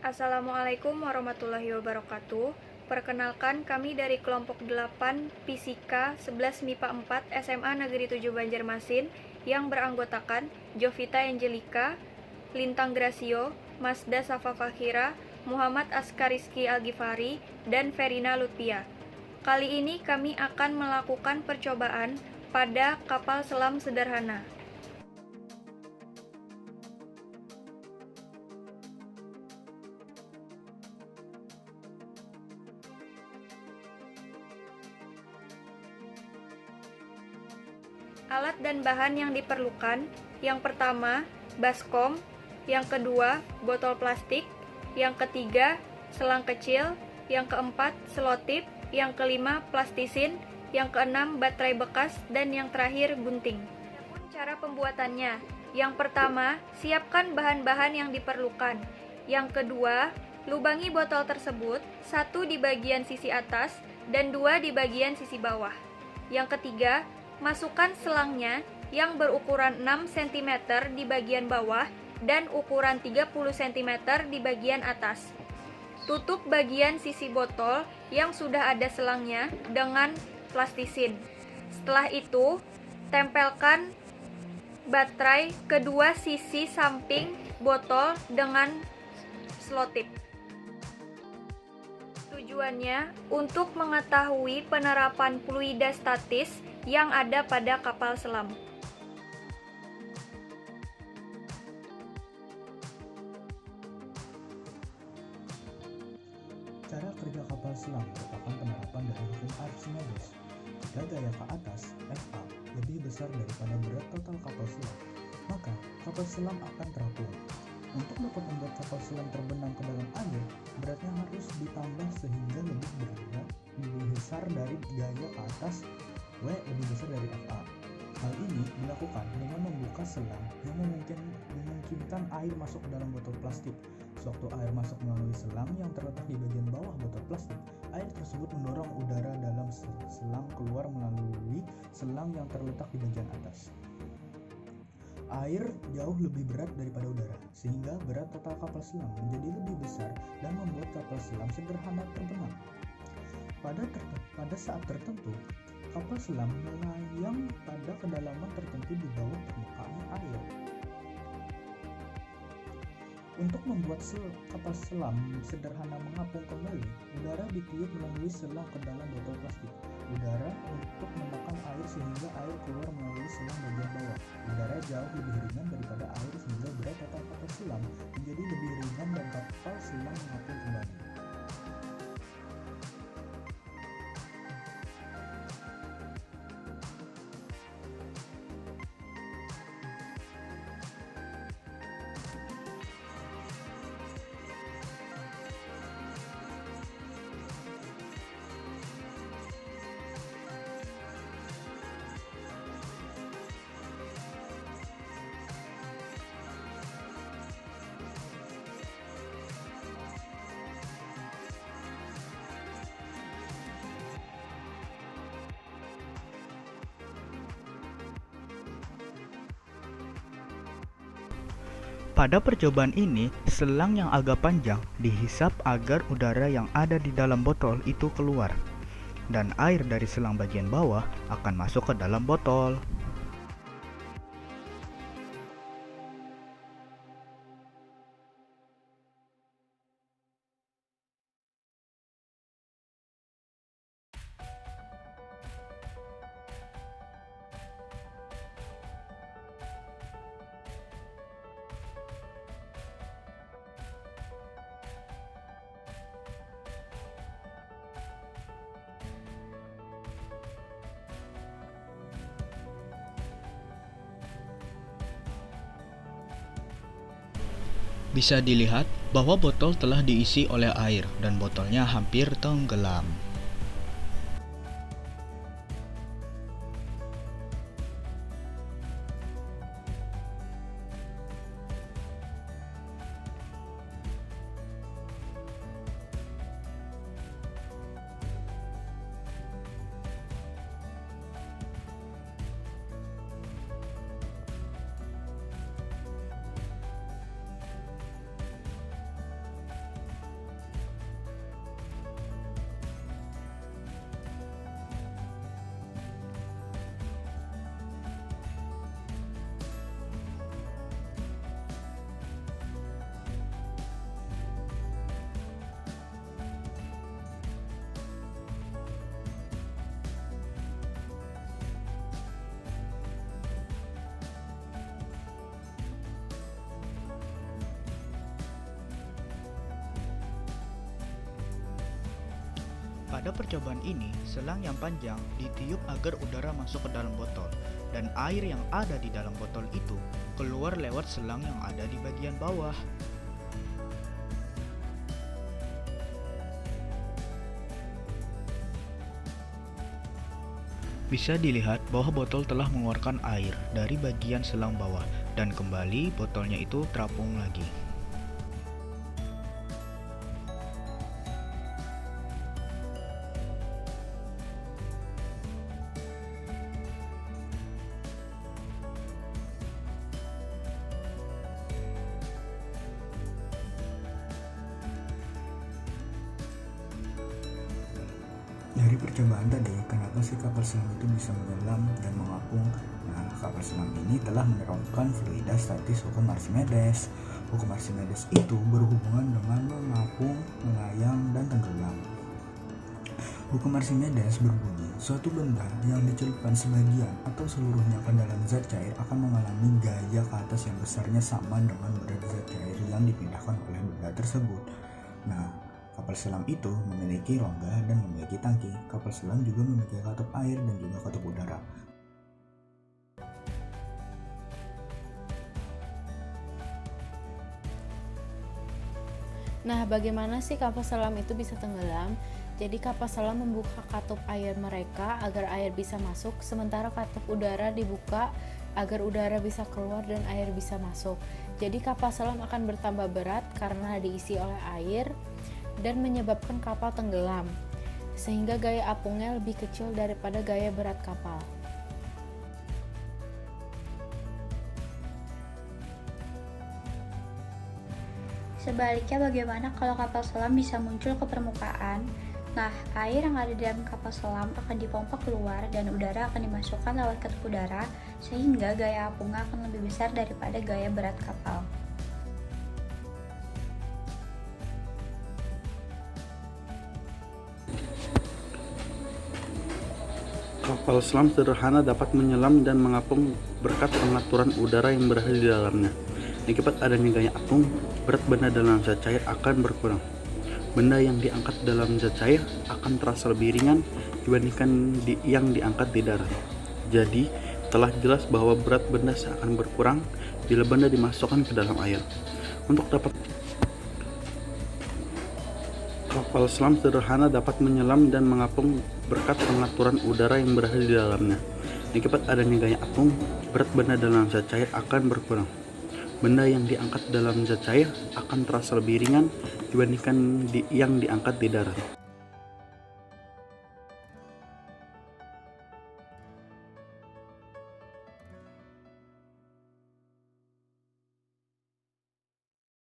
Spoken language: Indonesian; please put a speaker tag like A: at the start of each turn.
A: Assalamualaikum warahmatullahi wabarakatuh. Perkenalkan, kami dari kelompok 8 Fisika 11 MIPA 4 SMA Negeri 7 Banjarmasin yang beranggotakan Jovita Angelika, Lintang Gracio, Masda Safa Fakhira, Muhammad Askariski Algifari, dan Verina Lutfia. Kali ini kami akan melakukan percobaan pada kapal selam sederhana. Alat dan bahan yang diperlukan, yang pertama, baskom, yang kedua, botol plastik, yang ketiga, selang kecil, yang keempat, selotip, yang kelima, plastisin, yang keenam, baterai bekas, dan yang terakhir, gunting. Adapun cara pembuatannya, yang pertama, siapkan bahan-bahan yang diperlukan. Yang kedua, lubangi botol tersebut, satu di bagian sisi atas dan dua di bagian sisi bawah. Yang ketiga, masukkan selangnya yang berukuran 6 cm di bagian bawah dan ukuran 30 cm di bagian atas. Tutup bagian sisi botol yang sudah ada selangnya dengan plastisin. Setelah itu, tempelkan baterai kedua sisi samping botol dengan selotip. Tujuannya untuk mengetahui penerapan fluida statis yang ada pada kapal selam.
B: Cara kerja kapal selam merupakan penerapan dari hukum Archimedes. Jika gaya ke atas, Fa, lebih besar daripada berat total kapal selam, maka kapal selam akan terapung. Untuk dapat membuat kapal selam terbenam ke dalam air, beratnya harus ditambah sehingga lebih besar dari gaya ke atas, W lebih besar dari Fa. Hal ini dilakukan dengan membuka selang yang memungkinkan air masuk ke dalam botol plastik. Sewaktu air masuk melalui selang yang terletak di bagian bawah botol plastik, air tersebut mendorong udara dalam selang keluar melalui selang yang terletak di bagian atas. Air jauh lebih berat daripada udara, sehingga berat total kapal selam menjadi lebih besar dan membuat kapal selam sederhana terbenam. Pada saat tertentu, kapal selam melayang pada kedalaman tertentu di bawah permukaan air. Untuk membuat kapal selam sederhana mengapung kembali, udara ditiup melalui selang ke dalam botol plastik. Udara untuk menekan air sehingga air keluar melalui selang bagian bawah. Udara jauh lebih ringan daripada air sehingga berat total kapal selam menjadi lebih ringan dan kapal selam mengapung kembali.
C: Pada percobaan ini, selang yang agak panjang dihisap agar udara yang ada di dalam botol itu keluar, dan air dari selang bagian bawah akan masuk ke dalam botol. Bisa dilihat bahwa botol telah diisi oleh air dan botolnya hampir tenggelam. Pada percobaan ini, selang yang panjang ditiup agar udara masuk ke dalam botol, dan air yang ada di dalam botol itu keluar lewat selang yang ada di bagian bawah. Bisa dilihat bahwa botol telah mengeluarkan air dari bagian selang bawah, dan kembali botolnya itu terapung lagi.
B: Dari percobaan tadi, kenapa si kapal selam itu bisa menyelam dan mengapung? Nah, kapal selam ini telah menerapkan fluida statis hukum Archimedes. Hukum Archimedes itu berhubungan dengan mengapung, melayang, dan tenggelam. Hukum Archimedes berbunyi, suatu benda yang dicelupkan sebagian atau seluruhnya ke dalam zat cair akan mengalami gaya ke atas yang besarnya sama dengan berat zat cair yang dipindahkan oleh benda tersebut. Nah, kapal selam itu memiliki rongga dan memiliki tangki. Kapal selam juga memiliki katup air dan juga katup udara.
D: Nah, bagaimana sih kapal selam itu bisa tenggelam? Jadi kapal selam membuka katup air mereka agar air bisa masuk, sementara katup udara dibuka agar udara bisa keluar dan air bisa masuk. Jadi kapal selam akan bertambah berat karena diisi oleh air dan menyebabkan kapal tenggelam, sehingga gaya apungnya lebih kecil daripada gaya berat kapal.
A: Sebaliknya, bagaimana kalau kapal selam bisa muncul ke permukaan? Nah, air yang ada di dalam kapal selam akan dipompa keluar dan udara akan dimasukkan lewat katup udara, sehingga gaya apungnya akan lebih besar daripada gaya berat kapal.
E: Kapal selam sederhana dapat menyelam dan mengapung berkat pengaturan udara yang berada di dalamnya. Akibat adanya gaya apung, berat benda dalam zat cair akan berkurang. Benda yang diangkat dalam zat cair akan terasa lebih ringan dibandingkan yang diangkat di darat. Jadi, telah jelas bahwa berat benda akan berkurang bila benda dimasukkan ke dalam air. Untuk dapat Kapal selam sederhana dapat menyelam dan mengapung berkat pengaturan udara yang berada di dalamnya. Akibat adanya gaya apung, berat benda dalam zat cair akan berkurang. Benda yang diangkat dalam zat cair akan terasa lebih ringan dibandingkan yang diangkat di darat.